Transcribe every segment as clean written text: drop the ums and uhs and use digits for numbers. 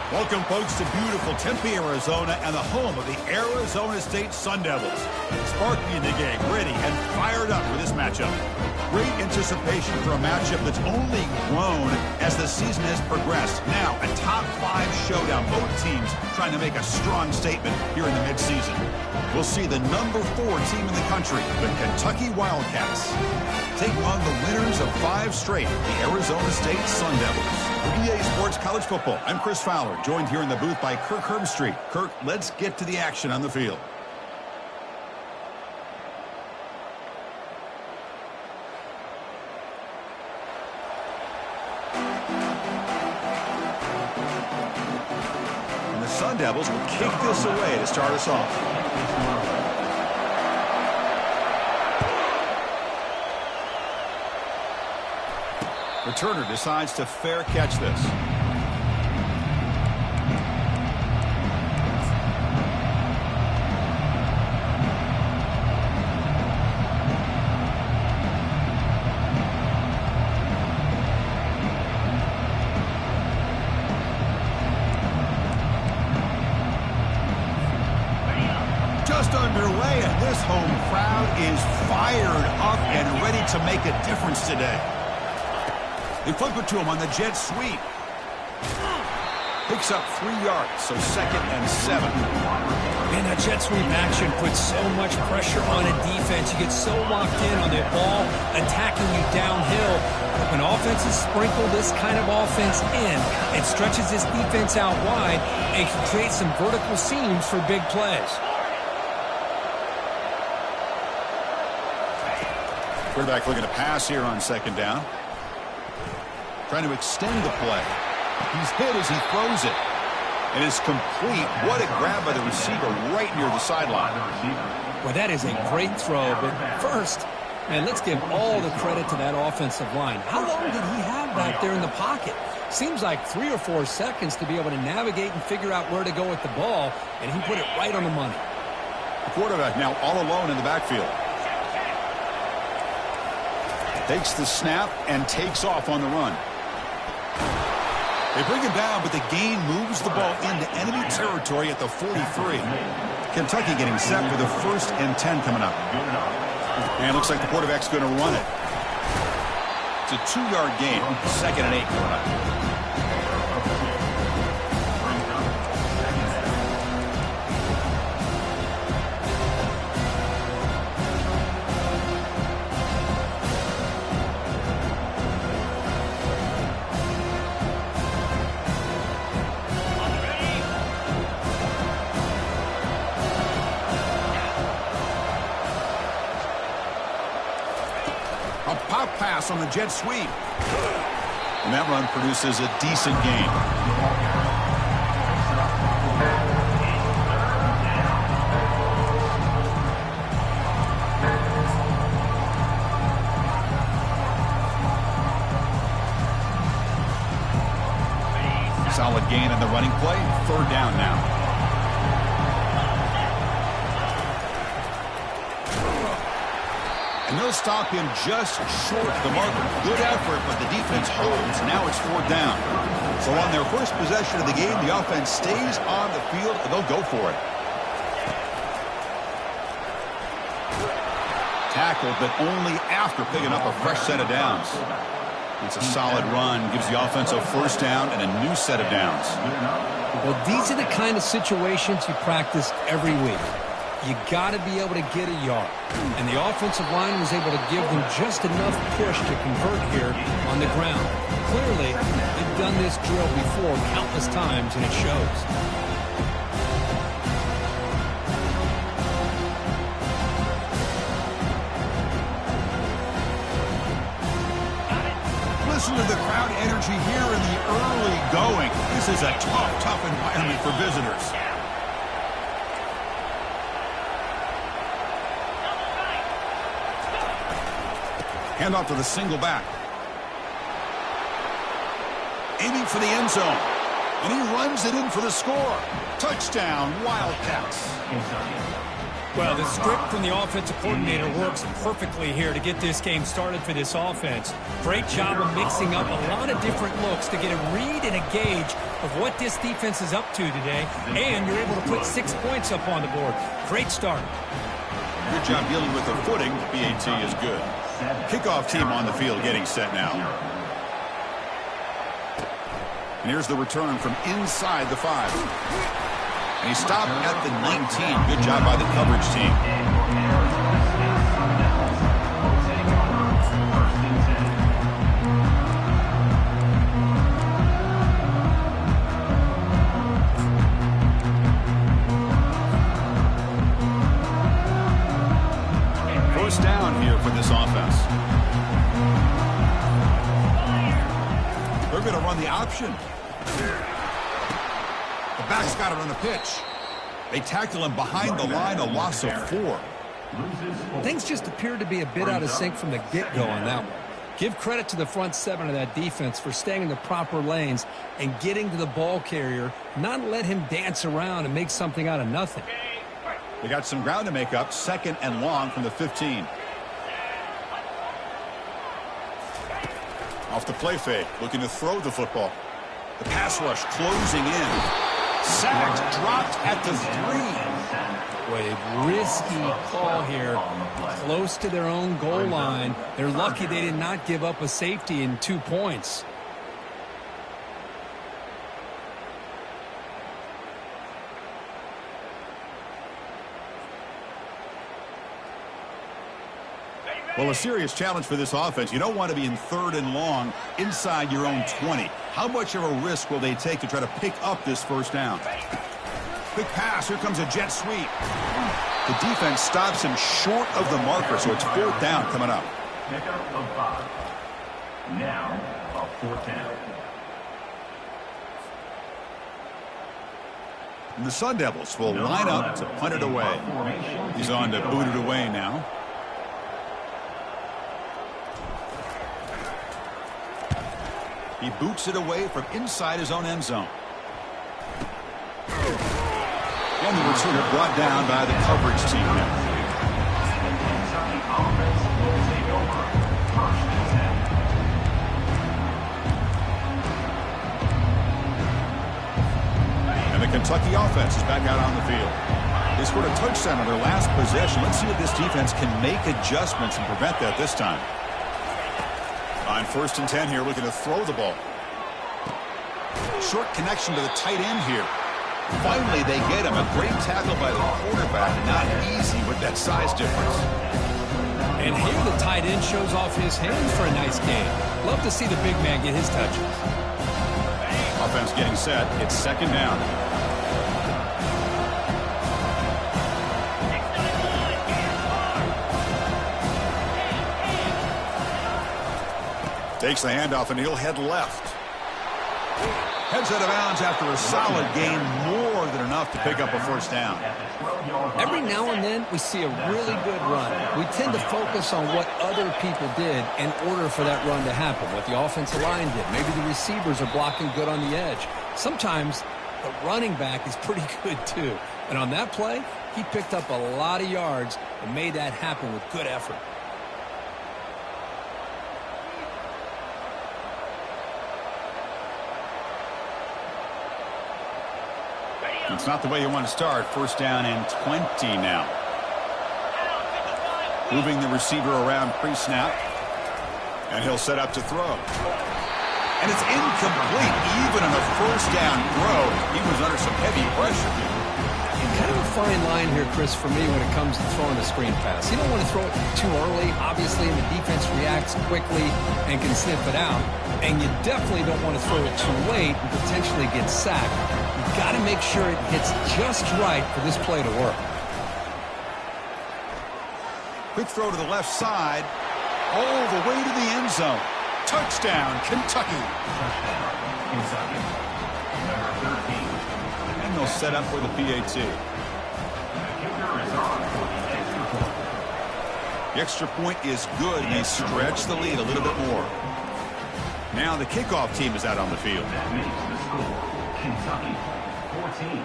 Welcome, folks, to beautiful Tempe, Arizona, and the home of the Arizona State Sun Devils. Sparky and the gang ready and fired up for this matchup. Great anticipation for a matchup that's only grown as the season has progressed. Now, a top-5 showdown. Both teams trying to make a strong statement here in the midseason. We'll see the number 4 team in the country, the Kentucky Wildcats, taking on the winners of 5 straight, the Arizona State Sun Devils. For EA Sports College Football, I'm Chris Fowler, joined here in the booth by Kirk Herbstreit. Kirk, let's get to the action on the field. And the Sun Devils will kick this away to start us off. Returner decides to fair catch this. Just underway, and this home crowd is fired up and ready to make a difference today. They flip it to him on the jet sweep. Picks up 3 yards, so 2nd and 7. Man, that jet sweep action puts so much pressure on a defense. You get so locked in on the ball attacking you downhill. When offenses sprinkle this kind of offense in, it stretches this defense out wide and can create some vertical seams for big plays. Quarterback looking to pass here on 2nd down. Trying to extend the play. He's hit as he throws it. And it's complete. What a grab by the receiver right near the sideline. Well, that is a great throw. But first, man, let's give all the credit to that offensive line. How long did he have back there in the pocket? Seems like 3 or 4 seconds to be able to navigate and figure out where to go with the ball. And he put it right on the money. The quarterback now all alone in the backfield. Takes the snap and takes off on the run. They bring him down, but the gain moves the ball into enemy territory at the 43. Kentucky getting set for the 1st and 10 coming up. And it looks like the quarterback's going to run it. It's a 2-yard gain. 2nd and 8 coming up. A pop pass on the jet sweep. And that run produces a decent gain. Solid gain in the running play. 3rd down now. And they'll stop him just short of the marker. Good effort, but the defense holds. Now it's 4th down. So on their first possession of the game, the offense stays on the field, and they'll go for it. Tackled, but only after picking up a fresh set of downs. It's a solid run. Gives the offense a 1st down and a new set of downs. Well, these are the kind of situations you practice every week. You got to be able to get a yard. And the offensive line was able to give them just enough push to convert here on the ground. Clearly, they've done this drill before countless times, and it shows. Listen to the crowd energy here in the early going. This is a tough environment for visitors. Handoff to the single back. Aiming for the end zone. And he runs it in for the score. Touchdown, Wildcats. Well, the script from the offensive coordinator works perfectly here to get this game started for this offense. Great job of mixing up a lot of different looks to get a read and a gauge of what this defense is up to today, and you're able to put 6 points up on the board. Great start. Good job dealing with the footing. PAT is good. Kickoff team on the field getting set now. And here's the return from inside the 5. And he stopped at the 19. Good job by the coverage team. First down here for this offense. They're going to run the option. The back's got it on the pitch. They tackle him behind the line, a loss of 4. Things just appeared to be a bit out of sync from the get-go on that one. Give credit to the front 7 of that defense for staying in the proper lanes and getting to the ball carrier, not let him dance around and make something out of nothing. They got some ground to make up, 2nd and long from the 15. Off the play fake, looking to throw the football. The pass rush closing in. Sacked, dropped at the 3. Boy, a risky call here. Close to their own goal line. They're lucky they did not give up a safety in 2 points. Well, a serious challenge for this offense. You don't want to be in 3rd and long inside your own 20. How much of a risk will they take to try to pick up this first down? Quick pass. Here comes a jet sweep. The defense stops him short of the marker, so it's 4th down coming up. Pickup of 5. Now, a 4th down. And the Sun Devils will line up to punt it away. He's on to boot it away now. He boots it away from inside his own end zone. And the returner brought down by the coverage team now. And the Kentucky offense is back out on the field. They scored a touchdown on their last possession. Let's see if this defense can make adjustments and prevent that this time. On 1st and 10 here, looking to throw the ball. Short connection to the tight end here. Finally, they get him. A great tackle by the quarterback. Not easy with that size difference. And here the tight end shows off his hands for a nice game. Love to see the big man get his touches. Offense getting set. It's 2nd down. Takes the handoff, and he'll head left. Heads out of bounds after a solid gain, more than enough to pick up a first down. Every now and then, we see a really good run. We tend to focus on what other people did in order for that run to happen, what the offensive line did. Maybe the receivers are blocking good on the edge. Sometimes the running back is pretty good, too. And on that play, he picked up a lot of yards and made that happen with good effort. It's not the way you want to start. 1st down and 20 now. Moving the receiver around pre-snap. And he'll set up to throw. And it's incomplete. Even on a 1st down throw, he was under some heavy pressure. Kind of a fine line here, Chris, for me when it comes to throwing a screen pass. You don't want to throw it too early, obviously, and the defense reacts quickly and can sniff it out. And you definitely don't want to throw it too late and potentially get sacked. You've got to make sure it hits just right for this play to work. Quick throw to the left side. All the way to the end zone. Touchdown, Kentucky. Kentucky. Number 13. And they'll set up for the PAT. The extra point is good, and they stretch the lead a little bit more. Now the kickoff team is out on the field. That makes the score Kentucky 14,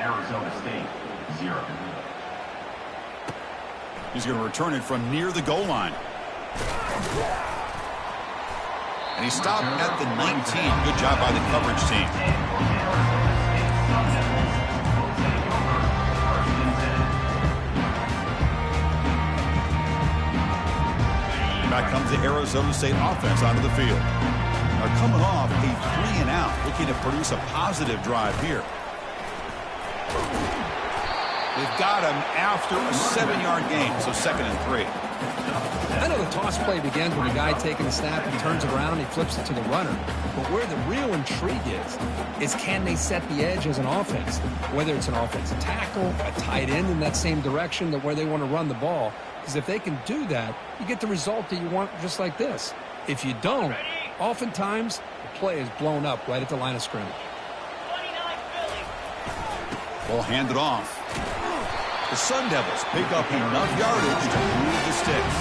Arizona State 0. He's going to return it from near the goal line. And he stopped at the 19. Good job by the coverage team. Back comes the Arizona State offense onto the field. They're coming off a 3-and-out, looking to produce a positive drive here. They've got him after a 7-yard gain, so 2nd and 3. I know the toss play begins with a guy taking the snap and turns it around and he flips it to the runner. But where the real intrigue is can they set the edge as an offense? Whether it's an offensive tackle, a tight end in that same direction, that where they want to run the ball. Because if they can do that, you get the result that you want just like this. If you don't, oftentimes the play is blown up right at the line of scrimmage. Ball handed off. The Sun Devils pick up enough yardage to move the sticks.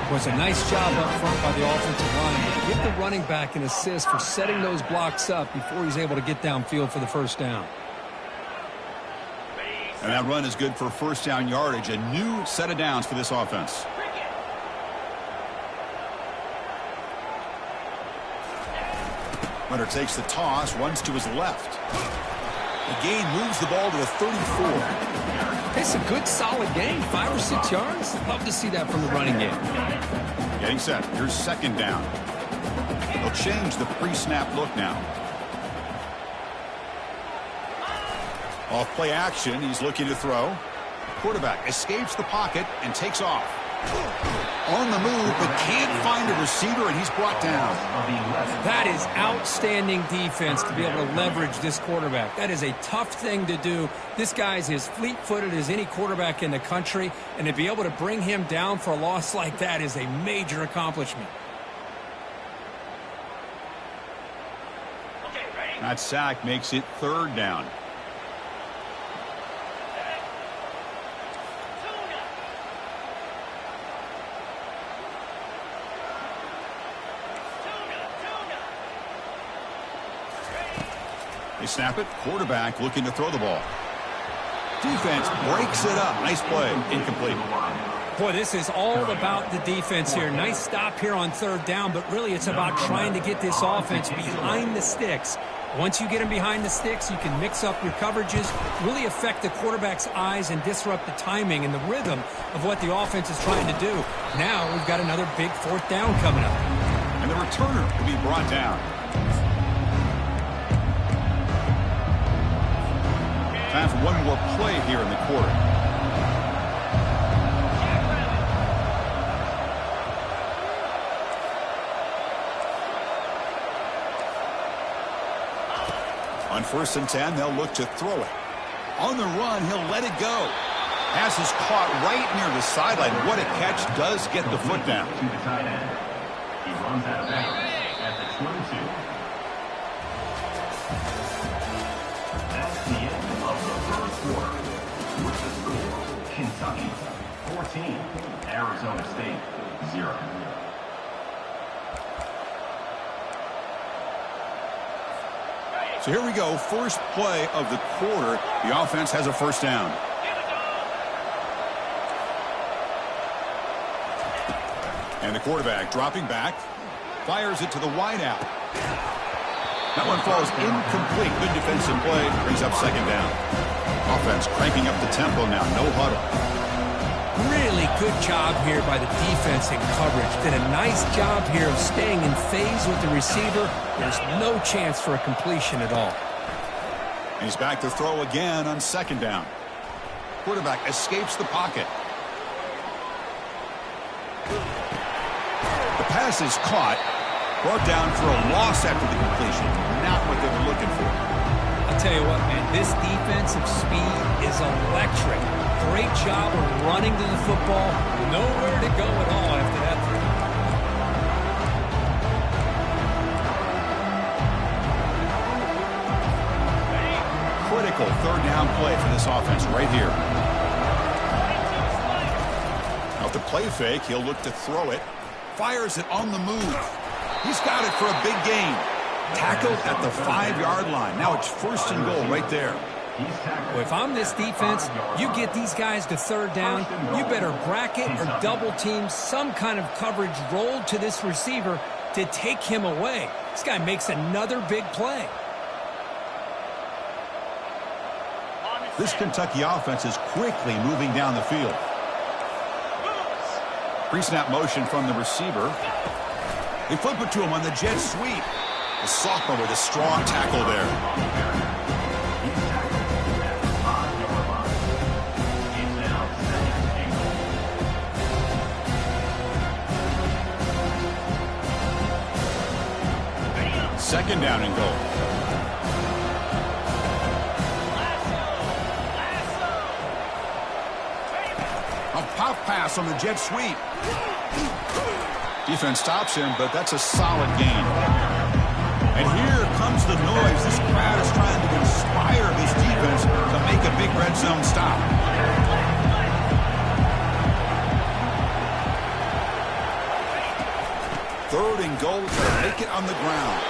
It was a nice job up front by the offensive line. But give the running back an assist for setting those blocks up before he's able to get downfield for the first down. And that run is good for first down yardage. A new set of downs for this offense. Runner takes the toss, runs to his left. The gain moves the ball to the 34. It's a good, solid gain. 5 or 6 yards. Love to see that from the running game. Getting set. Here's 2nd down. They'll change the pre-snap look now. Off play action. He's looking to throw. Quarterback escapes the pocket and takes off. On the move, but can't find a receiver, and he's brought down. That is outstanding defense to be able to leverage this quarterback. That is a tough thing to do. This guy's as fleet-footed as any quarterback in the country, and to be able to bring him down for a loss like that is a major accomplishment. That sack makes it 3rd down. They snap it. Quarterback looking to throw the ball. Defense breaks it up. Nice play. Incomplete. Boy, this is all about the defense here. Nice stop here on 3rd down, but really it's about trying to get this offense behind the sticks. Once you get them behind the sticks, you can mix up your coverages, really affect the quarterback's eyes and disrupt the timing and the rhythm of what the offense is trying to do. Now we've got another big 4th down coming up. And the returner will be brought down. Time for one more play here in the quarter. On 1st and 10, they'll look to throw it. On the run, he'll let it go. Pass is caught right near the sideline. What a catch. Does get the foot down. To the tight end. He runs out of bounds at the 22. That's the end of the 3rd quarter. With the score, Kentucky 14, Arizona State 0. So here we go. First play of the quarter. The offense has a 1st down. And the quarterback dropping back. Fires it to the wideout. That one falls incomplete. Good defensive play. Brings up 2nd down. Offense cranking up the tempo now. No huddle. Really good job here by the defense in coverage. Did a nice job here of staying in phase with the receiver. There's no chance for a completion at all. And he's back to throw again on 2nd down. Quarterback escapes the pocket. The pass is caught. Brought down for a loss after the completion. Not what they were looking for. I'll tell you what, man, this defensive speed is electric. Great job of running to the football. Nowhere to go at all after that throw. Critical 3rd down play for this offense right here. Now, with the play fake, he'll look to throw it. Fires it on the move. He's got it for a big gain. Tackled at the 5-yard line. Now it's 1st and goal right there. Well, if I'm this defense, you get these guys to third down, you better bracket or double team some kind of coverage rolled to this receiver to take him away. This guy makes another big play. This Kentucky offense is quickly moving down the field. Pre-snap motion from the receiver. They flip it to him on the jet sweep. The sophomore with a strong tackle there. Second down and goal. A pop pass on the jet sweep. Defense stops him, but that's a solid gain. And here comes the noise. This crowd is trying to inspire this defense to make a big red zone stop. Third and goal to make it on the ground.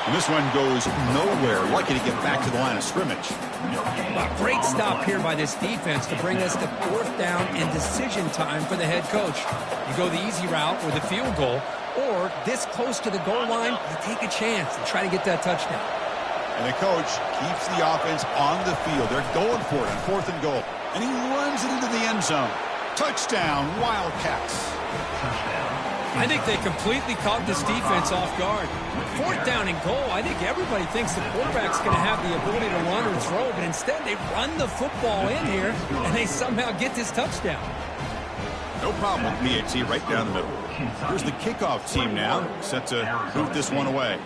And this one goes nowhere. Lucky to get back to the line of scrimmage. A great stop here by this defense to bring us to fourth down and decision time for the head coach. You go the easy route with a field goal, or this close to the goal line, you take a chance and try to get that touchdown. And the coach keeps the offense on the field. They're going for it on fourth and goal. And he runs it into the end zone. Touchdown, Wildcats. I think they completely caught this defense off guard. Fourth down and goal, I think everybody thinks the quarterback's going to have the ability to run or throw, but instead they run the football in here, and they somehow get this touchdown. No problem with PAT right down the middle. Here's the kickoff team now, set to boot this one away.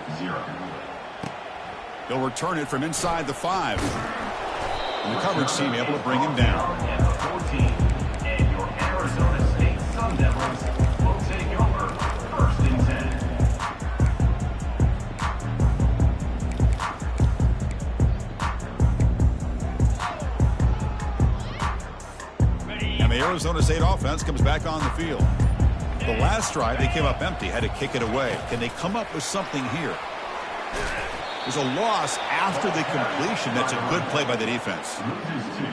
They'll return it from inside the 5. And the coverage team able to bring him down. And your Arizona State Sun Devils will take over first and 10. And the Arizona State offense comes back on the field. The last drive, they came up empty, had to kick it away. Can they come up with something here? There's a loss after the completion. That's a good play by the defense.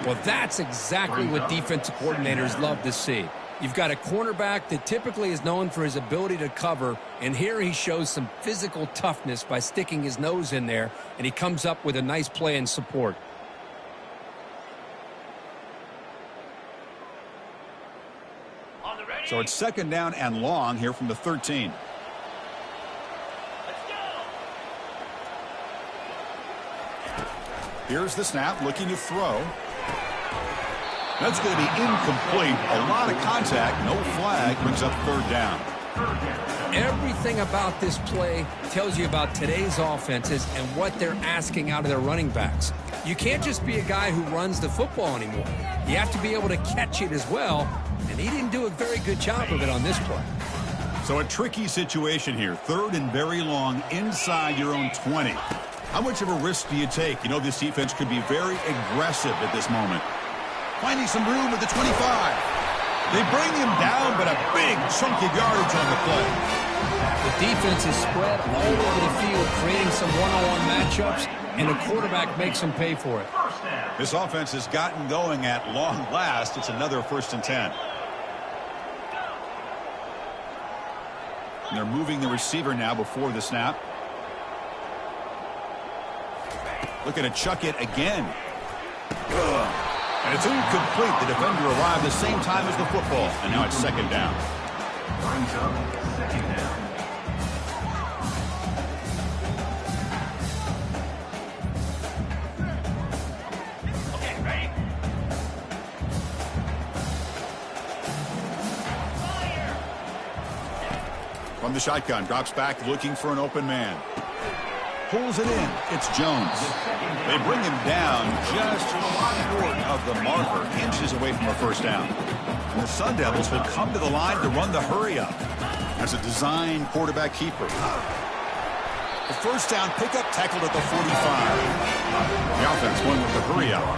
Well, that's exactly what defensive coordinators love to see. You've got a cornerback that typically is known for his ability to cover, and here he shows some physical toughness by sticking his nose in there, and he comes up with a nice play in support. So it's second down and long here from the 13. Here's the snap, looking to throw. That's going to be incomplete. A lot of contact, no flag, brings up third down. Everything about this play tells you about today's offenses and what they're asking out of their running backs. You can't just be a guy who runs the football anymore. You have to be able to catch it as well, and he didn't do a very good job of it on this play. So a tricky situation here. Third and very long inside your own 20. How much of a risk do you take? You know this defense could be very aggressive at this moment. Finding some room at the 25. They bring him down, but a big chunk of yardage on the play. The defense is spread all over the field, creating some one-on-one matchups, and the quarterback makes them pay for it. This offense has gotten going at long last. It's another first and 10. And they're moving the receiver now before the snap. Looking to chuck it again. And it's incomplete. The defender arrived the same time as the football. And now it's second down. Brings up second down. Okay, ready? From the shotgun, drops back looking for an open man. Pulls it in. It's Jones. They bring him down just short of the marker, inches away from a first down. And the Sun Devils will come to the line to run the hurry-up as a design quarterback keeper. The first down pickup tackled at the 45. The offense won with the hurry-up.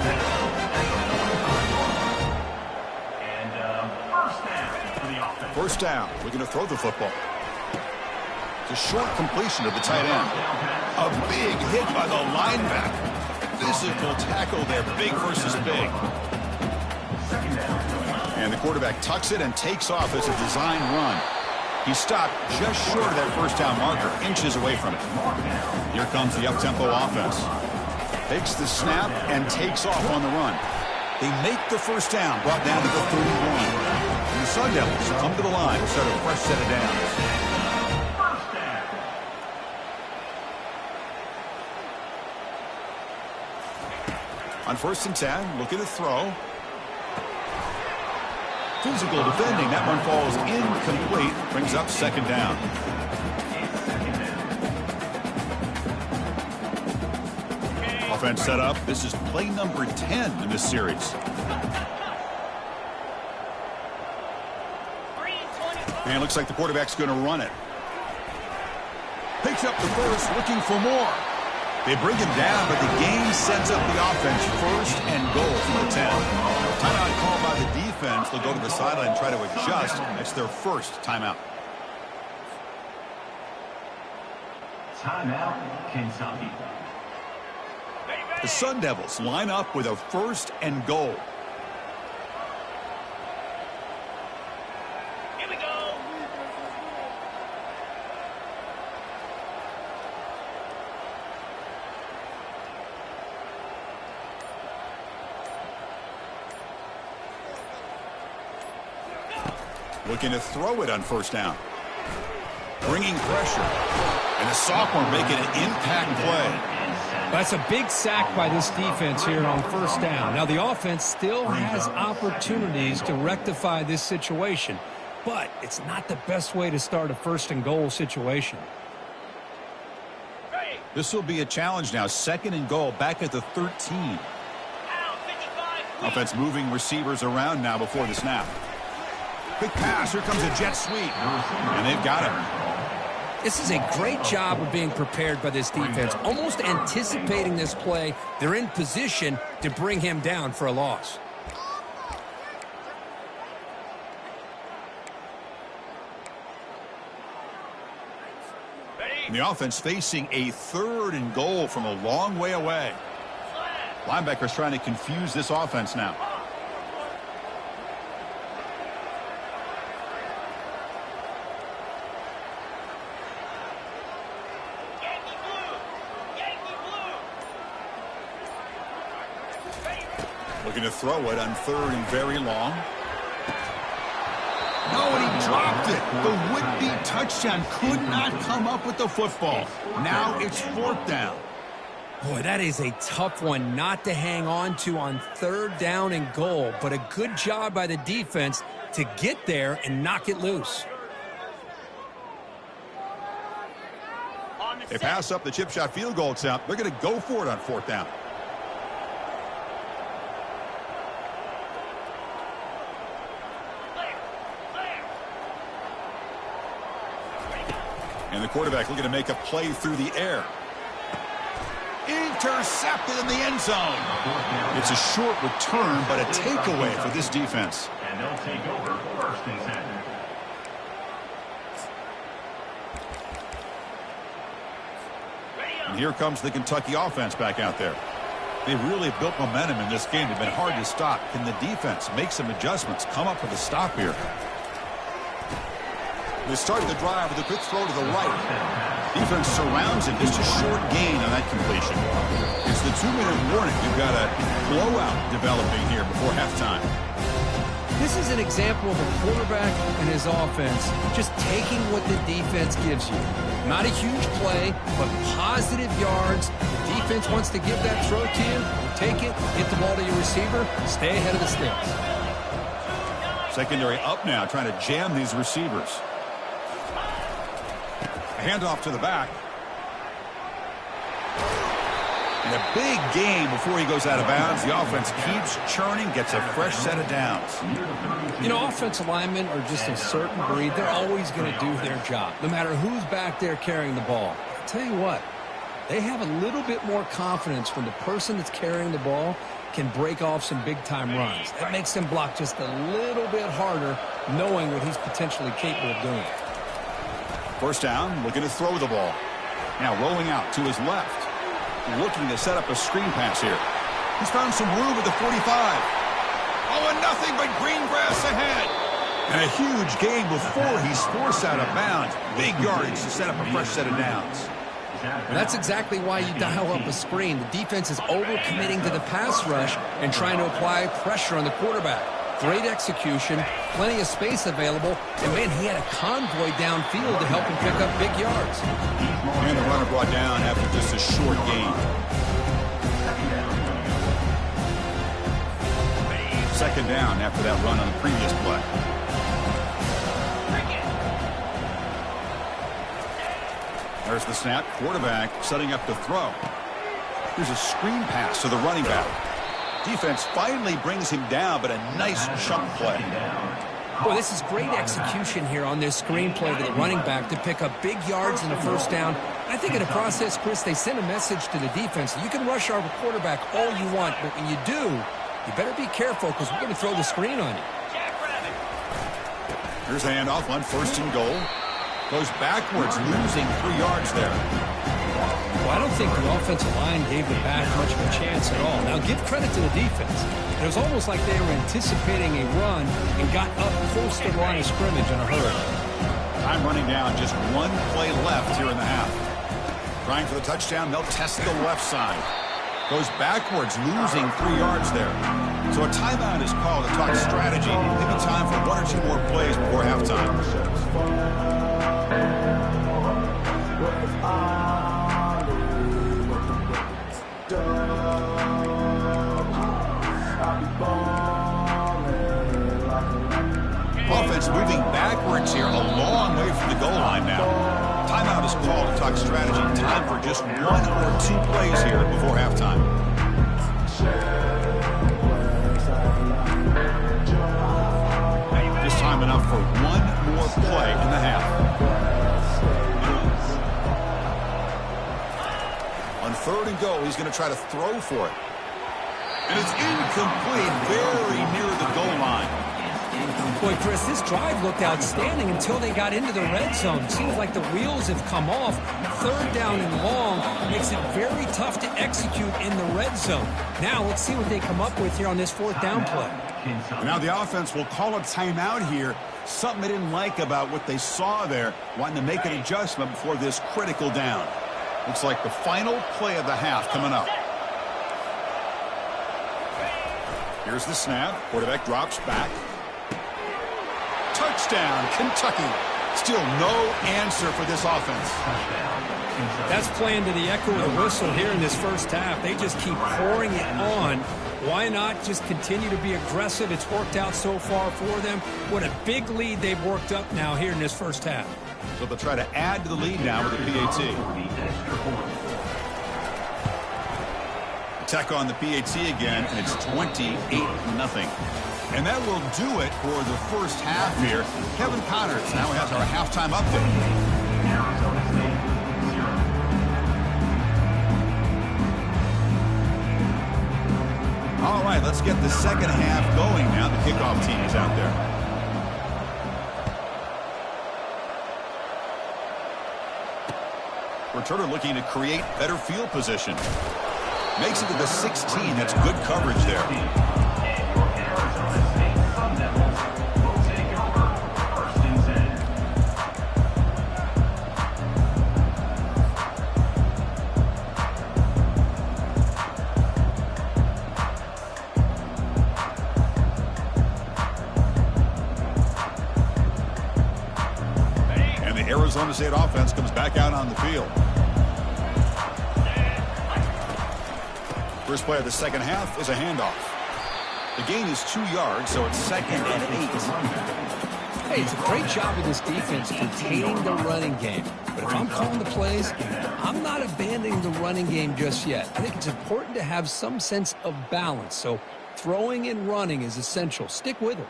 And first down for the offense. First down. We're going to throw the football. It's a short completion of the tight end. A big hit by the linebacker. physical tackle there, big versus big. And the quarterback tucks it and takes off as a design run. He stopped just short of that first down marker, inches away from it. Here comes the up-tempo offense. Takes the snap and takes off on the run. They make the first down, brought down to the 31. And the Sun Devils come to the line to start a fresh set of downs. On 1st and 10, looking to throw. Physical defending. That one falls incomplete. Brings up 2nd down. Offense set up. This is play number 10 in this series. And it looks like the quarterback's going to run it. Picks up the first, looking for more. They bring him down, but the game sets up the offense. 1st and goal from the 10. Timeout called by the defense. They'll go to the sideline and try to adjust. That's their first timeout. Timeout, Kentucky. The Sun Devils line up with a 1st and goal. Here we go. Looking to throw it on 1st down. Bringing pressure. And a sophomore making an impact play. That's a big sack by this defense here on 1st down. Now, the offense still has opportunities to rectify this situation, but it's not the best way to start a 1st and goal situation. This will be a challenge now. 2nd and goal, back at the 13. Offense moving receivers around now before the snap. Quick pass. Here comes a jet sweep. And they've got him. This is a great job of being prepared by this defense, almost anticipating this play. They're in position to bring him down for a loss. And the offense facing a 3rd and goal from a long way away. Linebackers trying to confuse this offense now. Looking to throw it on 3rd and very long. No, and he dropped it. The would-be touchdown could not come up with the football. Now it's 4th down. Boy, that is a tough one not to hang on to on 3rd down and goal, but a good job by the defense to get there and knock it loose. They pass up the chip shot field goal attempt. They're going to go for it on 4th down. And the quarterback looking to make a play through the air. Intercepted in the end zone. It's a short return, but a takeaway for this defense. And they'll take over 1st and 10. And here comes the Kentucky offense back out there. They really built momentum in this game. They've been hard to stop. Can the defense make some adjustments, come up with a stop here? They start the drive with a quick throw to the right. Defense surrounds him. Just a short gain on that completion. It's the 2-minute warning. You've got a blowout developing here before halftime. This is an example of a quarterback and his offense just taking what the defense gives you. Not a huge play, but positive yards. The defense wants to give that throw to you. Take it, get the ball to your receiver, stay ahead of the sticks. Secondary up now, trying to jam these receivers. Handoff to the back. And a big gain before he goes out of bounds. The offense keeps churning, gets a fresh set of downs. You know, offensive linemen are just a certain breed. They're always going to do their job, no matter who's back there carrying the ball. I'll tell you what, they have a little bit more confidence when the person that's carrying the ball can break off some big-time runs. That makes them block just a little bit harder, knowing what he's potentially capable of doing. 1st down, looking to throw the ball. Now rolling out to his left. looking to set up a screen pass here. He's found some room at the 45. Oh, and nothing but green grass ahead. And a huge gain before he's forced out of bounds. Big yardage to set up a fresh set of downs. And that's exactly why you dial up a screen. The defense is overcommitting to the pass rush and trying to apply pressure on the quarterback. Great execution, plenty of space available, and man, he had a convoy downfield to help him pick up big yards. And the runner brought down after just a short gain. Second down after that run on the previous play. There's the snap. Quarterback setting up to throw. Here's a screen pass to the running back. Defense finally brings him down, but a nice chunk play. Boy, this is great execution here on this screen play to the running back to pick up big yards in the first down. I think in the process, Chris, they sent a message to the defense. You can rush our quarterback all you want, but when you do, you better be careful because we're going to throw the screen on you. Here's the handoff on first and goal. Goes backwards, losing 3 yards there. Well, I don't think the offensive line gave the back much of a chance at all. Now, give credit to the defense. It was almost like they were anticipating a run and got up close to the line of scrimmage in a hurry. Time running down, just 1 play left here in the half. Trying for the touchdown, they'll test the left side. Goes backwards, losing 3 yards there. So a timeout is called to talk strategy. Maybe time for 1 or 2 more plays before halftime. Offense moving backwards here, a long way from the goal line now. Timeout is called to talk strategy. Time for just 1 or 2 plays here before halftime. Just time enough for 1 more play in the half. On third and goal, he's going to try to throw for it. And it's incomplete, very near the goal line. Boy, Chris, this drive looked outstanding until they got into the red zone. Seems like the wheels have come off. Third down and long makes it very tough to execute in the red zone. Now let's see what they come up with here on this 4th down play. Now the offense will call a timeout here. Something they didn't like about what they saw there. Wanting to make an adjustment before this critical down. Looks like the final play of the half coming up. Here's the snap. Quarterback drops back. Touchdown, Kentucky. Still no answer for this offense. That's playing to the echo of the whistle here in this first half. They just keep pouring it on. Why not just continue to be aggressive? It's worked out so far for them. What a big lead they've worked up now here in this first half. So they'll try to add to the lead now with the PAT. Attack on the PAT again, and it's 28-0. And that will do it for the first half here. Kevin Connors now has our halftime update. Arizona State, 0. All right, let's get the second half going now. The kickoff team is out there. Returner looking to create better field position. Makes it to the 16. That's good coverage there. Arizona State offense comes back out on the field. First play of the second half is a handoff. The gain is 2 yards, so it's 2nd and 8. Hey, it's a great job of this defense containing the running game. But if I'm calling the plays, I'm not abandoning the running game just yet. I think it's important to have some sense of balance. So throwing and running is essential. Stick with it.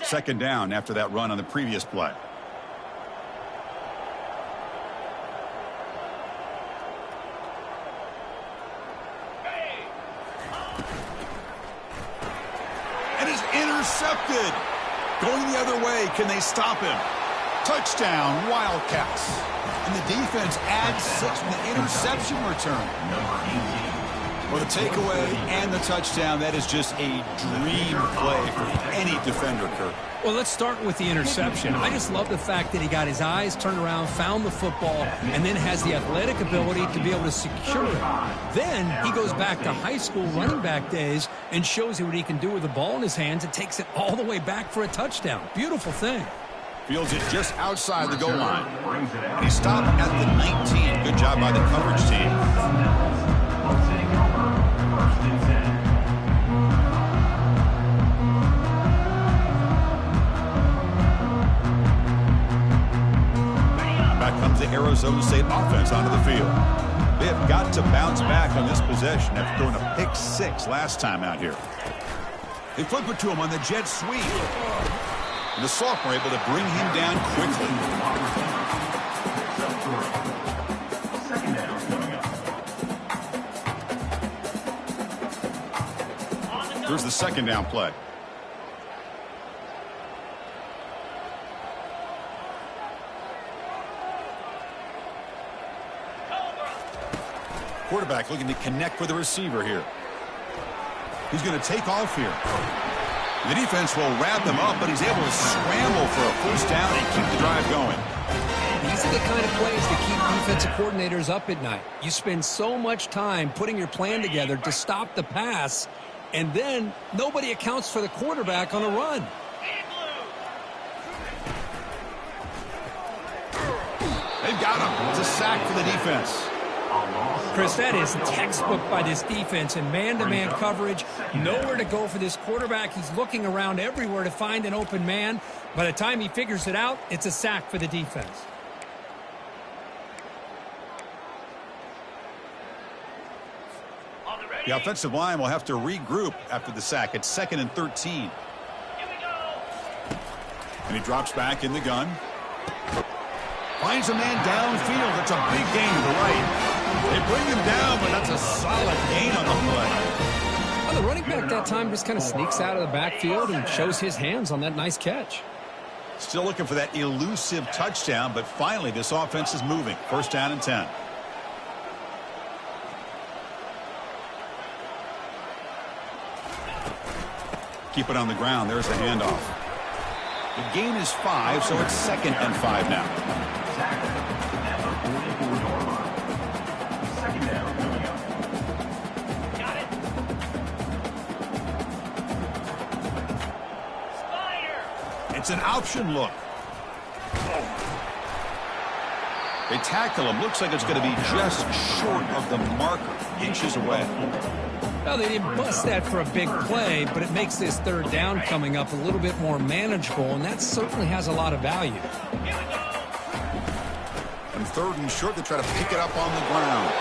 Second down after that run on the previous play. And is intercepted. Going the other way. Can they stop him? Touchdown, Wildcats. And the defense adds 6 with the interception return. Number 18. Well, the takeaway and the touchdown, that is just a dream play for any defender, Kirk. Well, let's start with the interception. I just love the fact that he got his eyes turned around, found the football, and then has the athletic ability to be able to secure it. Then he goes back to high school running back days and shows you what he can do with the ball in his hands and takes it all the way back for a touchdown. Beautiful thing. Fields it just outside the goal line. And he stopped at the 19. Good job by the coverage team. Back comes the Arizona State offense onto the field. They have got to bounce back on this possession after throwing a pick 6 last time out here. They flip it to him on the jet sweep. And the sophomore able to bring him down quickly. Second down coming up. Here's the second down play. Quarterback looking to connect with the receiver here. He's going to take off here. The defense will wrap him up, but he's able to scramble for a first down and keep the drive going. These are the kind of plays that keep defensive coordinators up at night. You spend so much time putting your plan together to stop the pass, and then nobody accounts for the quarterback on a run. They've got him. It's a sack for the defense. Chris, that is textbook by this defense in man-to-man coverage. Nowhere to go for this quarterback. He's looking around everywhere to find an open man. By the time he figures it out, it's a sack for the defense. The offensive line will have to regroup after the sack. It's 2nd and 13. And he drops back in the gun. Finds a man downfield. It's a big gain to the right. They bring him down, but that's a solid gain on the play. Well, the running back that time just kind of sneaks out of the backfield and shows his hands on that nice catch. Still looking for that elusive touchdown, but finally this offense is moving. First down and 10. Keep it on the ground. There's the handoff. The gain is 5, so it's 2nd and 5 now. It's an option look. They tackle him. Looks like it's going to be just short of the marker. Inches away. Well, they didn't bust that for a big play, but it makes this third down coming up a little bit more manageable, and that certainly has a lot of value. And 3rd and short, they try to pick it up on the ground.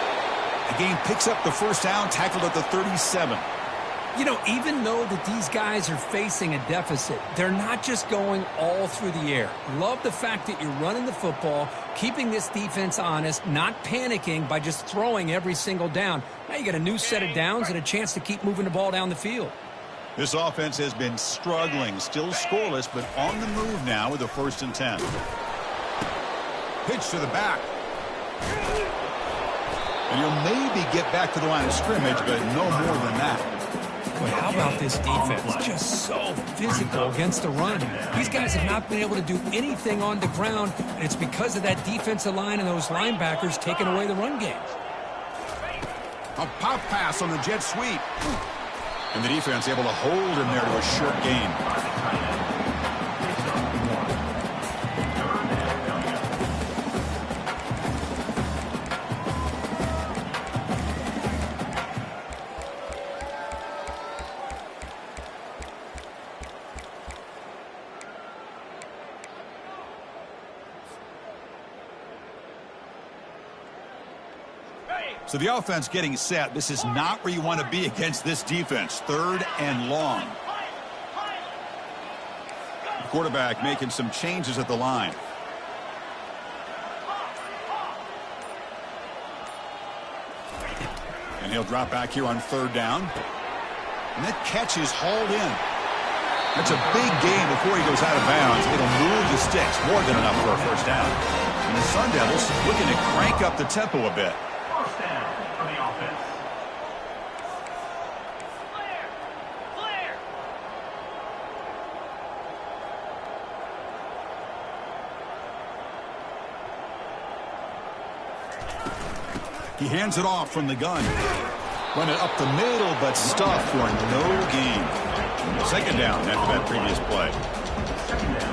The game picks up the first down, tackled at the 37. You know, even though that these guys are facing a deficit, they're not just going all through the air. Love the fact that you're running the football, keeping this defense honest, not panicking by just throwing every single down. Now you got a new set of downs and a chance to keep moving the ball down the field. This offense has been struggling, still scoreless, but on the move now with a 1st and 10. Pitch to the back. And you'll maybe get back to the line of scrimmage, but no more than that. Boy, how about this defense? Just so physical against the run. These guys have not been able to do anything on the ground, and it's because of that defensive line and those linebackers taking away the run game. A pop pass on the jet sweep. And the defense able to hold him there to a short gain. So the offense getting set. This is not where you want to be against this defense. 3rd and long. The quarterback making some changes at the line. And he'll drop back here on 3rd down. And that catch is hauled in. That's a big gain before he goes out of bounds. It'll move the sticks, more than enough for a first down. And the Sun Devils looking to crank up the tempo a bit. First down for the offense. He hands it off from the gun. Run it up the middle, but stuffed for no gain. Second down after that previous play. Second down.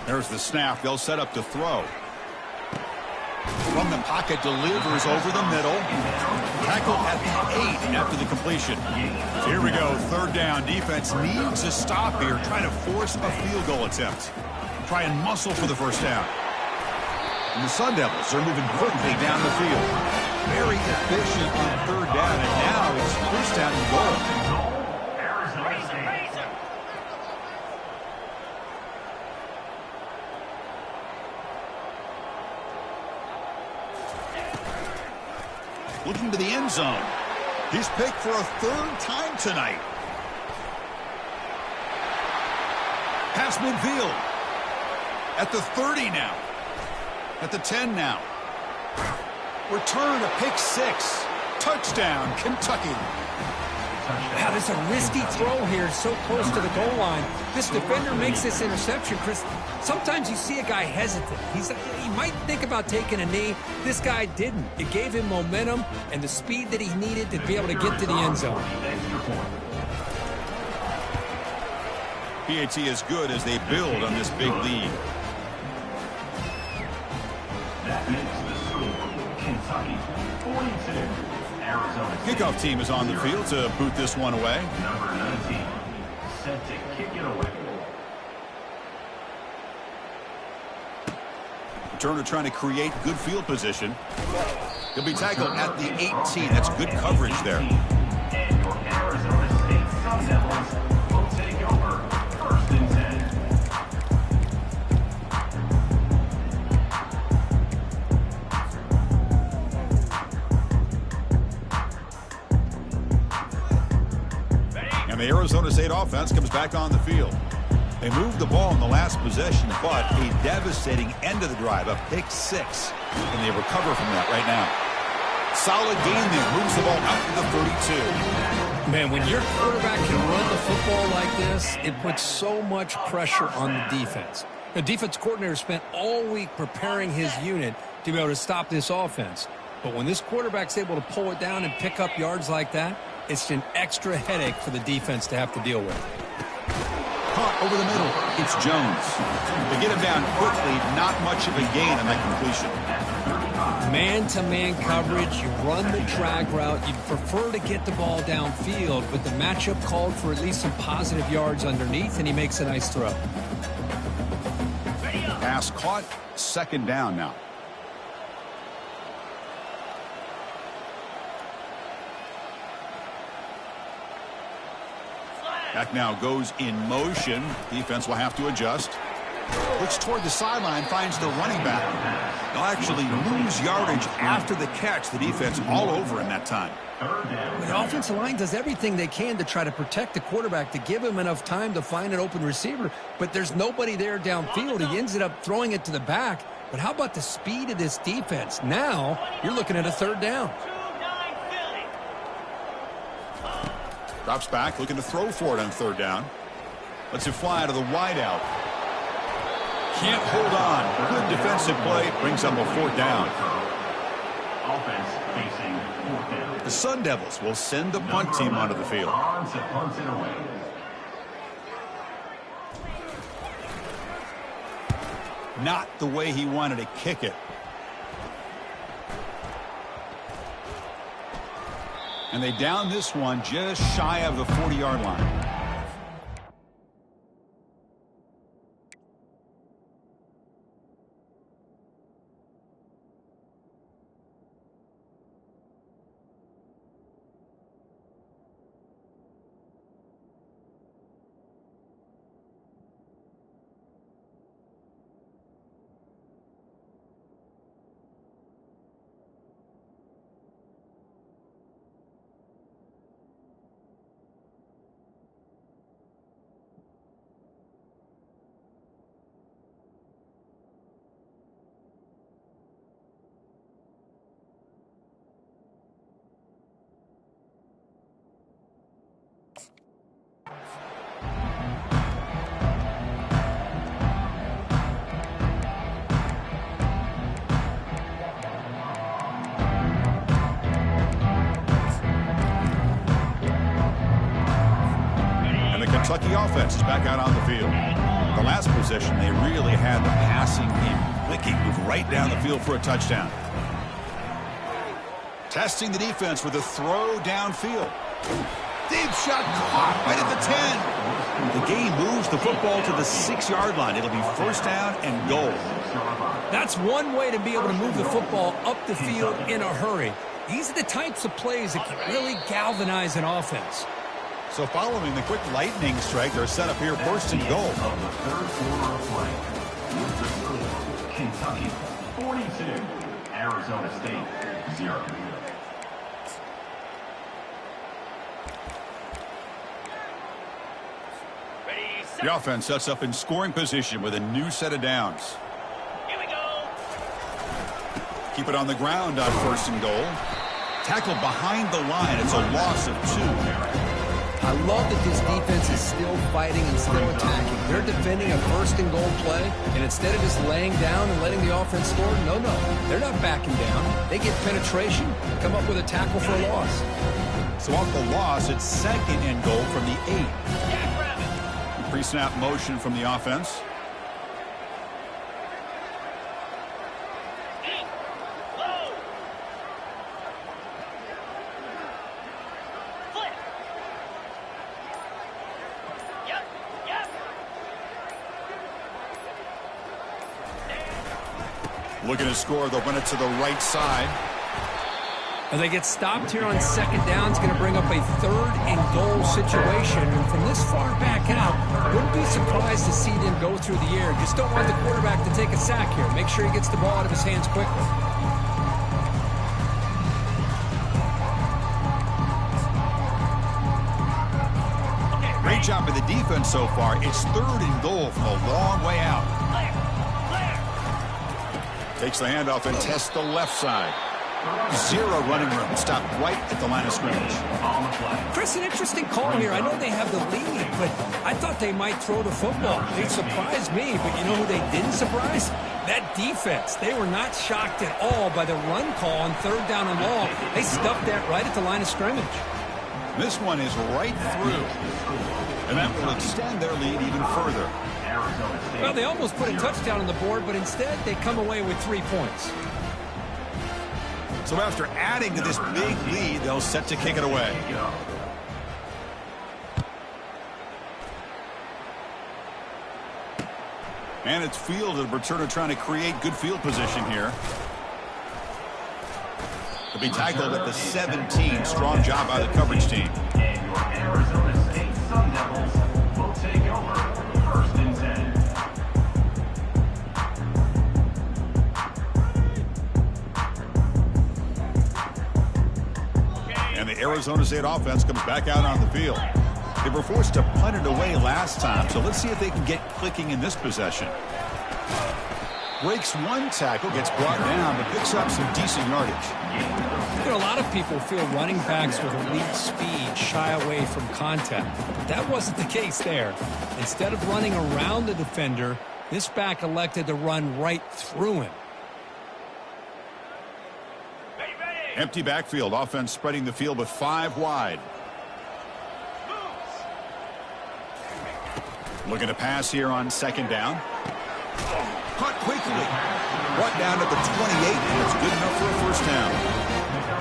There's the snap. They'll set up to throw. From the pocket, delivers over the middle. Tackled at the 8 after the completion. Here we go, third down. Defense needs a stop here. Try to force a field goal attempt. Try and muscle for the first down. And the Sun Devils are moving quickly down the field. Very efficient on third down, and now it's first down and goal. Arizona State. Looking to the end zone. He's picked for a third time tonight. Pass midfield. At the 30 now. At the 10 now. Return a pick 6. Touchdown, Kentucky. Wow, there's a risky throw here so close to the goal line. This defender makes this interception, Chris. Sometimes you see a guy hesitant. He might think about taking a knee. This guy didn't. It gave him momentum and the speed that he needed to be able to get to the end zone. PAT is good as they build on this big lead. That makes the score Kentucky 42. Arizona State. Kickoff team is on the field to boot this one away. Number 19, set to kick it away. Turner trying to create good field position. He'll be tackled at the 18. That's good coverage there. And your Arizona State Sun Devils will take over first and 10. And the Arizona State offense comes back on the field. They moved the ball in the last possession, but a devastating end of the drive, a pick 6. And they recover from that right now. Solid game there. Moves the ball out to the 32. Man, when your quarterback can run the football like this, it puts so much pressure on the defense. The defense coordinator spent all week preparing his unit to be able to stop this offense. But when this quarterback's able to pull it down and pick up yards like that, it's an extra headache for the defense to have to deal with. Caught over the middle. It's Jones. They get him down quickly. Not much of a gain on that completion. Man-to-man coverage. You run the drag route. You prefer to get the ball downfield, but the matchup called for at least some positive yards underneath, and he makes a nice throw. Pass caught. Second down now. Back now goes in motion. Defense will have to adjust. Looks toward the sideline, finds the running back. They'll actually lose yardage after the catch. The defense all over in that time. The offensive line does everything they can to try to protect the quarterback, to give him enough time to find an open receiver, but there's nobody there downfield. He ends up throwing it to the back. But how about the speed of this defense? Now you're looking at a third down. Drops back, looking to throw for it on third down. Lets it fly to the wideout. Can't hold on. Good defensive play. Brings up a fourth down. Offense facing fourth down. The Sun Devils will send the punt team onto the field. On to punt it away. Not the way he wanted to kick it. And they down this one just shy of the 40-yard line. Kentucky offense is back out on the field. The last possession, they really had the passing game clicking, moved right down the field for a touchdown. Testing the defense with a throw downfield. Deep shot caught right at the 10. The game moves the football to the 6-yard line. It'll be first down and goal. That's one way to be able to move the football up the field in a hurry. These are the types of plays that can really galvanize an offense. So following the quick lightning strike, they're set up here first and goal. Of the third quarter of play, with the score, Kentucky 42, Arizona State 0. The offense sets up in scoring position with a new set of downs. Here we go. Keep it on the ground on first and goal. Tackled behind the line. It's a loss of 2. I love that this defense is still fighting and still attacking. They're defending a first and goal play, and instead of just laying down and letting the offense score, no, they're not backing down. They get penetration, come up with a tackle for a loss. So off the loss, it's second and goal from the 8. Pre-snap motion from the offense. Looking to score, they'll run it to the right side. And they get stopped here on second down. It's going to bring up a third and goal situation. And from this far back out, wouldn't be surprised to see them go through the air. Just don't want the quarterback to take a sack here. Make sure he gets the ball out of his hands quickly. Great job by the defense so far. It's third and goal from a long way out. Takes the handoff and tests the left side. 0 running room. Stopped right at the line of scrimmage. Chris, an interesting call here. I know they have the lead, but I thought they might throw the football. They surprised me, but you know who they didn't surprise? That defense. They were not shocked at all by the run call on third down and long. They stuffed that right at the line of scrimmage. This one is right through. And that will extend their lead even further. Well, they almost put a touchdown on the board, but instead they come away with 3 points. So after adding to this big lead, they'll set to kick it away. And it's fielded. Returner trying to create good field position here. To be tackled at the 17. Strong job by the coverage team. And your Arizona State Sun Devils will take over first and 10. And the Arizona State offense comes back out on the field. They were forced to punt it away last time, so let's see if they can get clicking in this possession. Breaks one tackle, gets brought down, but picks up some decent yardage. You know, a lot of people feel running backs with elite speed shy away from contact. But that wasn't the case there. Instead of running around the defender, this back elected to run right through him. Empty backfield. Offense spreading the field with 5 wide. Looking to pass here on second down. Caught quickly. Brought down at the 28, and it's good enough for a first down.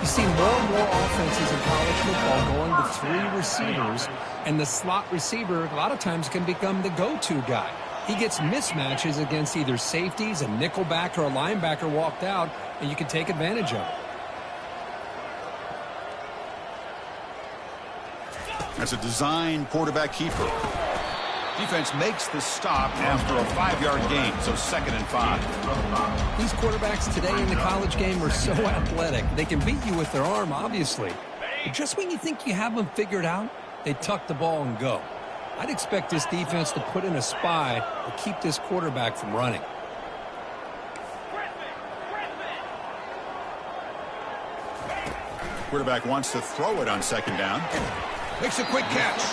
You see more and more offenses in college football going to 3 receivers, and the slot receiver a lot of times can become the go-to guy. He gets mismatches against either safeties, a nickelback, or a linebacker walked out, and you can take advantage of it. That's a design quarterback keeper. Defense makes the stop after a 5-yard gain, so second and 5. These quarterbacks today in the college game are so athletic. They can beat you with their arm, obviously. But just when you think you have them figured out, they tuck the ball and go. I'd expect this defense to put in a spy to keep this quarterback from running. Quarterback wants to throw it on second down. Makes a quick catch.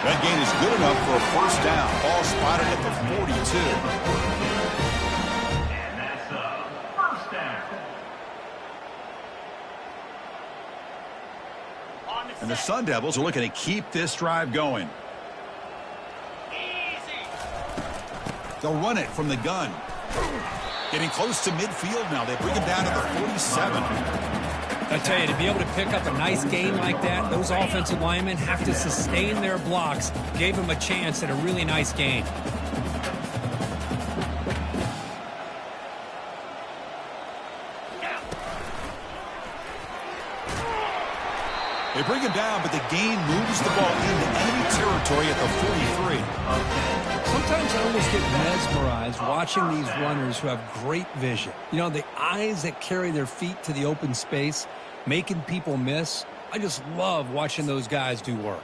That gain is good enough for a first down. Ball spotted at the 42. And that's a first down. And the Sun Devils are looking to keep this drive going. They'll run it from the gun. Getting close to midfield now. They bring him down to the 47. I tell you, to be able to pick up a nice gain like that, those offensive linemen have to sustain their blocks. Gave him a chance at a really nice gain. They bring him down, but the gain moves the ball into enemy territory at the 43. Sometimes I almost get mesmerized watching these runners who have great vision. You know, the eyes that carry their feet to the open space, making people miss. I just love watching those guys do work.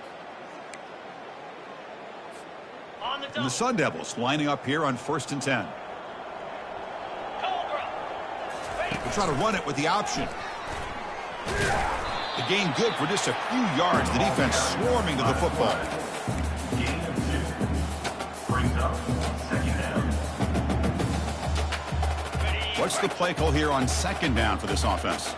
And the Sun Devils lining up here on 1st and 10. They'll try to run it with the option. The gain good for just a few yards. The defense swarming to the football. Gain of 2. Brings up 2nd down. What's the play call here on 2nd down for this offense?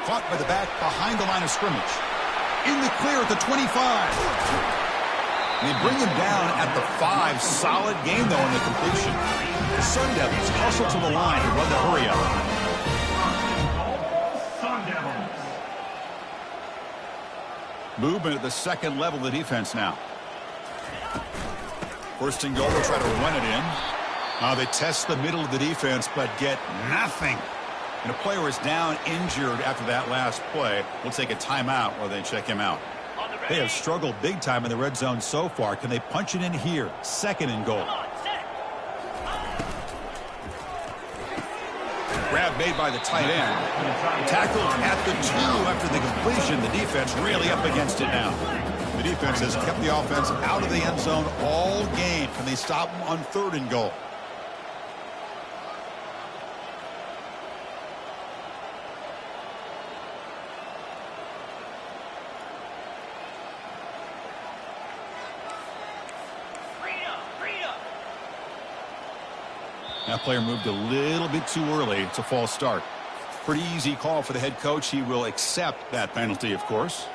Caught by the back behind the line of scrimmage. In the clear at the 25. They bring him down at the 5. Solid game, though, in the completion. The Sun Devils hustle to the line and run the hurry up. Sun Devils. Movement at the 2nd level of the defense now. 1st and goal, they'll try to run it in. They test the middle of the defense, but get nothing. And a player is down injured after that last play. We'll take a timeout while they check him out. They have struggled big time in the red zone so far. Can they punch it in here? 2nd and goal. Grab made by the tight end. Tackled at the 2 after the completion. The defense really up against it now. The defense has kept the offense out of the end zone all game. Can they stop them on 3rd and goal? That player moved a little bit too early. It's a false start. Pretty easy call for the head coach. He will accept that penalty, of course.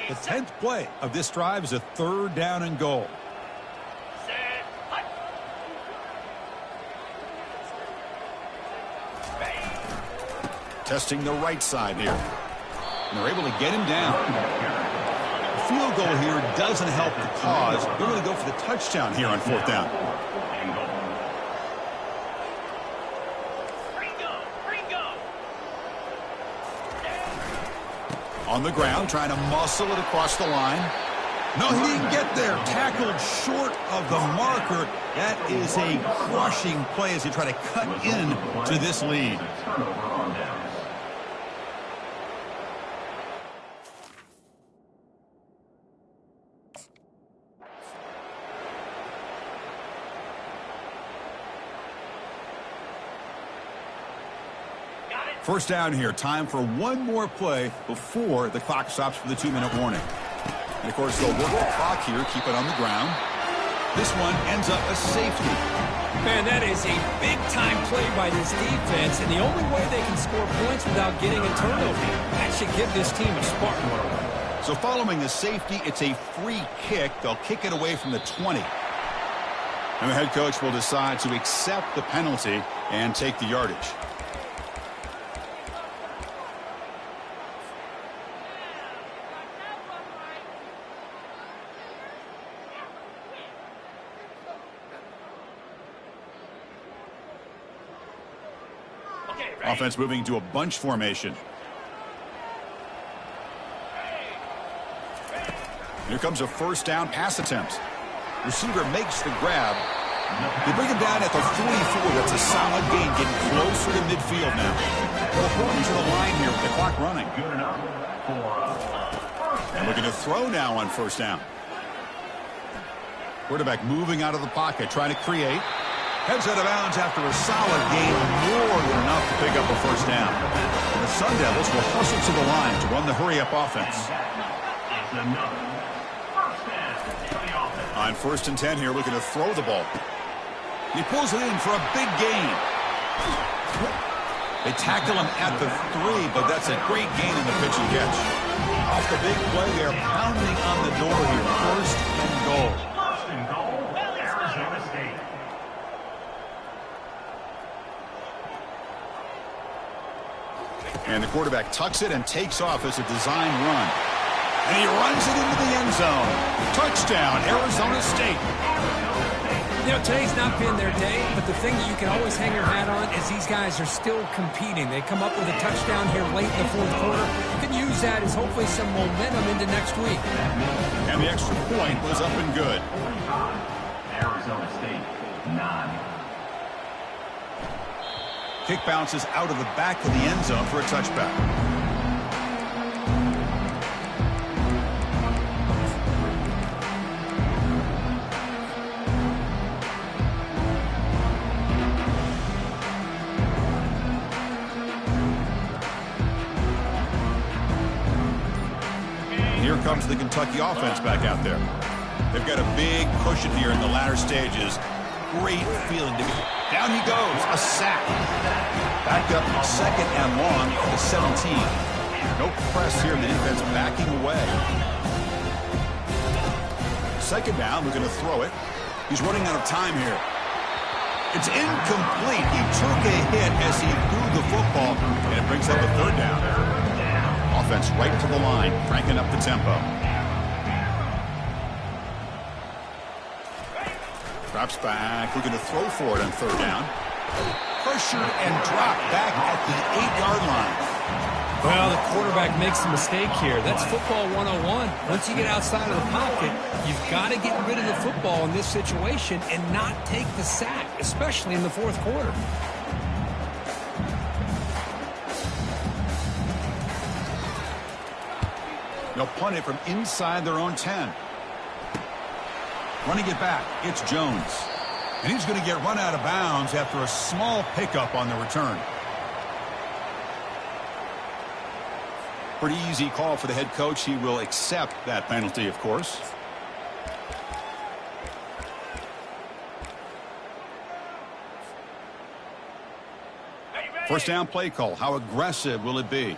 The 10th play of this drive is a 3rd down and goal. Testing the right side here. And they're able to get him down. Field goal here doesn't help the cause. They're going to go for the touchdown here on 4th down. On the ground, trying to muscle it across the line. No, he didn't get there. Tackled short of the marker. That is a crushing play as they try to cut in to this lead. First down here. Time for one more play before the clock stops for the 2-minute warning. And, of course, they'll work the clock here, keep it on the ground. This one ends up a safety. Man, that is a big-time play by this defense, and the only way they can score points without getting a turnover. That should give this team a spark. So following the safety, it's a free kick. They'll kick it away from the 20. And the head coach will decide to accept the penalty and take the yardage. Offense moving to a bunch formation. Here comes a 1st down pass attempt. Receiver makes the grab. They bring him down at the 44. That's a solid gain, getting closer to midfield now. They'll hold him to the line here with the clock running. And looking to throw now on 1st down. Quarterback moving out of the pocket, trying to create. Heads out of bounds after a solid gain, more than enough to pick up a 1st down. And the Sun Devils will hustle to the line to run the hurry-up offense. On 1st and 10 here, looking to throw the ball. He pulls it in for a big gain. They tackle him at the 3, but that's a great gain in the pitch and catch. Off the big play, they're pounding on the door here. First and goal. First and goal, Arizona State. And the quarterback tucks it and takes off as a design run. And he runs it into the end zone. Touchdown, Arizona State. You know, today's not been their day, but the thing that you can always hang your hat on is these guys are still competing. They come up with a touchdown here late in the fourth quarter. You can use that as hopefully some momentum into next week. And the extra point was up and good. 45, Arizona State, 9. Kick bounces out of the back of the end zone for a touchback. Here comes the Kentucky offense back out there. They've got a big cushion here in the latter stages. Great feeling to be. Down he goes, a sack. Back up, second and long for the 17. No press here, the defense backing away. Second down, we're going to throw it. He's running out of time here. It's incomplete. He took a hit as he threw the football, and it brings up a third down. Offense right to the line, cranking up the tempo. Drops back, looking to throw for it on third down. Pressured and dropped back at the 8-yard line. Well, the quarterback makes a mistake here. That's football 101. Once you get outside of the pocket, you've got to get rid of the football in this situation and not take the sack, especially in the fourth quarter. They'll punt it from inside their own 10. Running it back, it's Jones. And he's going to get run out of bounds after a small pickup on the return. Pretty easy call for the head coach. He will accept that penalty, of course. First down play call. How aggressive will it be?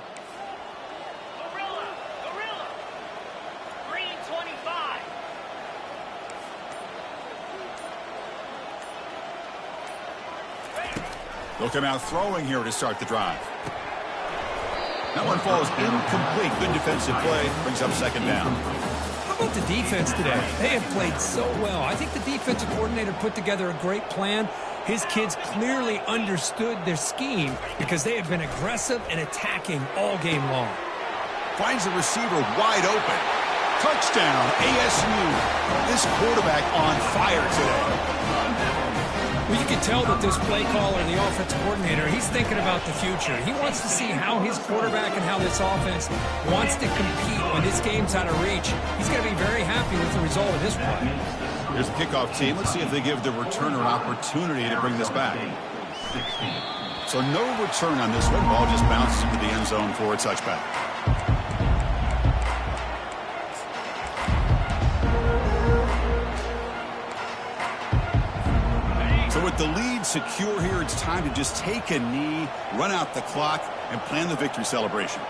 They'll come out throwing here to start the drive. That one falls incomplete. Good defensive play. Brings up second down. How about the defense today? They have played so well. I think the defensive coordinator put together a great plan. His kids clearly understood their scheme because they have been aggressive and attacking all game long. Finds the receiver wide open. Touchdown, ASU. This quarterback on fire today. Well, you can tell that this play caller, the offensive coordinator, he's thinking about the future. He wants to see how his quarterback and how this offense wants to compete when this game's out of reach. He's going to be very happy with the result of this play. Here's the kickoff team. Let's see if they give the returner an opportunity to bring this back. So no return on this one. Ball just bounces into the end zone for a touchback. So with the lead secure here, it's time to just take a knee, run out the clock, and plan the victory celebration.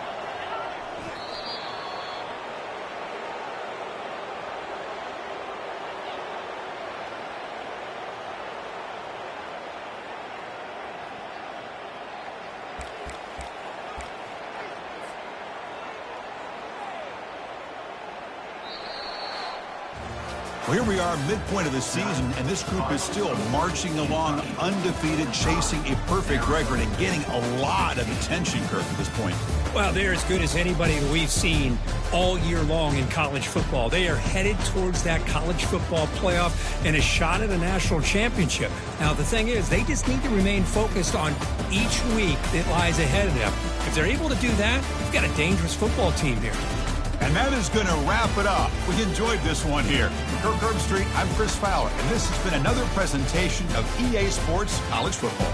Well, here we are, midpoint of the season, and this group is still marching along undefeated, chasing a perfect record and getting a lot of attention, Kirk, at this point. Well, they're as good as anybody that we've seen all year long in college football. They are headed towards that college football playoff and a shot at a national championship. Now, the thing is, they just need to remain focused on each week that lies ahead of them. If they're able to do that, we've got a dangerous football team here. And that is going to wrap it up. We enjoyed this one here. From Kirk Herbstreit, I'm Chris Fowler, and this has been another presentation of EA Sports College Football.